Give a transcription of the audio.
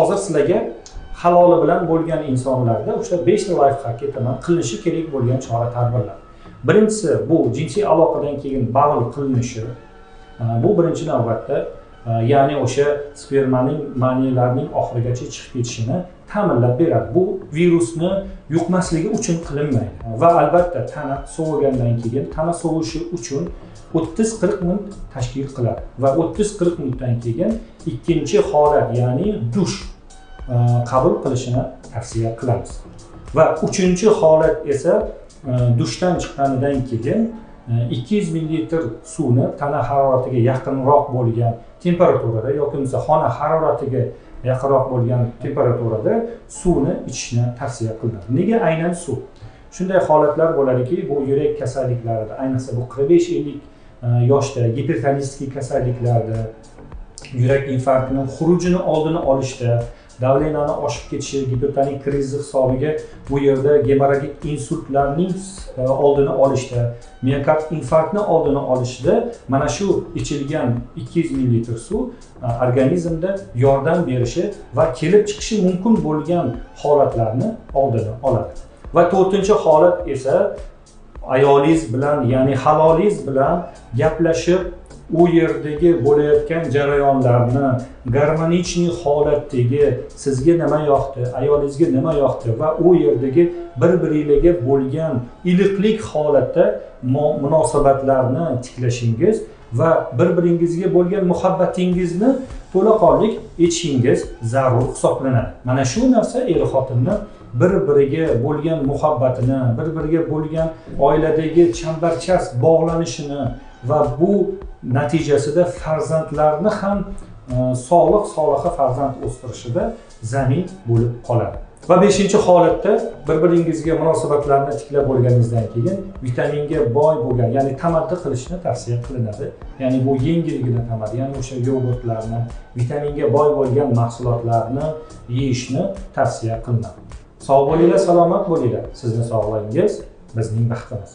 Hozir sizlarga haloli bilan bo'lgan insonlarda o'sha 5 ta layfhak aytaman, qilinishi kerak bo'lgan chora-tadbirlar. Birinchisi bu jinsiy aloqadan keyin bog'l qilinishi. Bu birinchi navbatda ya'ni o'sha spermaning maniyalarning oxirigacha chiqib ketishini ta'minlab beradi. Bu virusni yuqmasligi uchun qilinmaydi. Va albatta tana sovigandan keyin tana sovishi uchun 30-40 minut tashkil qiladi va 30-40 minutdan keyin ikkinchi holat, ya'ni dush qabul qilishini tavsiya qilamiz. Va uchinchi holat esa dushdan chiqqanidan keyin 200 ml suvni tana haroratiga yaqinroq bo'lgan temperaturada yoki bo'lmasa xona haroratiga yaqinroq bo'lgan temperaturada suvni ichishni tavsiya qilinadi. Nega aynan suv? Shunday holatlar bo'ladiki, bu yurak kasalliklarida, ayniqsa bu 45-50 yoshda gipertonistik kasalliklarda, yurak infarktining xurujini oldini olishda, davleniyani oshib ketishi, gipertonik krizi hisobiga bu yerda gemorragik insultlarning oldini olishda, miokard infarktni oldini olishda mana shu ichilgan 200 ml suv organizmda yordam berishi va kelib chiqishi mumkin bo'lgan holatlarni oldini oladi. Va to'rtinchi holat esa ayolingiz bilan, ya'ni halolingiz bilan gaplashib, u yerdagi bo'layotgan jarayonlarni garmonichniy holatdagi sizga nima yoqdi, ayolingizga nima yoqdi va u yerdagi bir-biringizga bo'lgan iliqlik holatda munosabatlarni tiklashingiz va bir-biringizga bo'lgan muhabbatingizni to'laqonlik etishingiz zarur hisoblanadi. Mana shu narsa er-xotinni bir-biriga bo'lgan muhabbatini, bir-biriga bo'lgan oiladagi chambarchas bog'lanishini va bu natijasida farzandlarni ham sog'liq-saloha farzand o'stirishida zamin bo'lib qoladi. Va 5-holatda bir-biringizga munosabatlarni tiklab bo'lganingizdan keyin vitaminga boy bo'lgan, ya'ni tamaddi qilishni tavsiya qilinadi. Ya'ni bu yengilgina tamad, ya'ni o'sha yogurtlarni, vitaminga boy bo'lgan mahsulotlarni yeyishni tavsiya qilinadi. Sog' bo'linglar, salomat bo'linglar. Sizning sog'ligingiz bizning baxtimiz.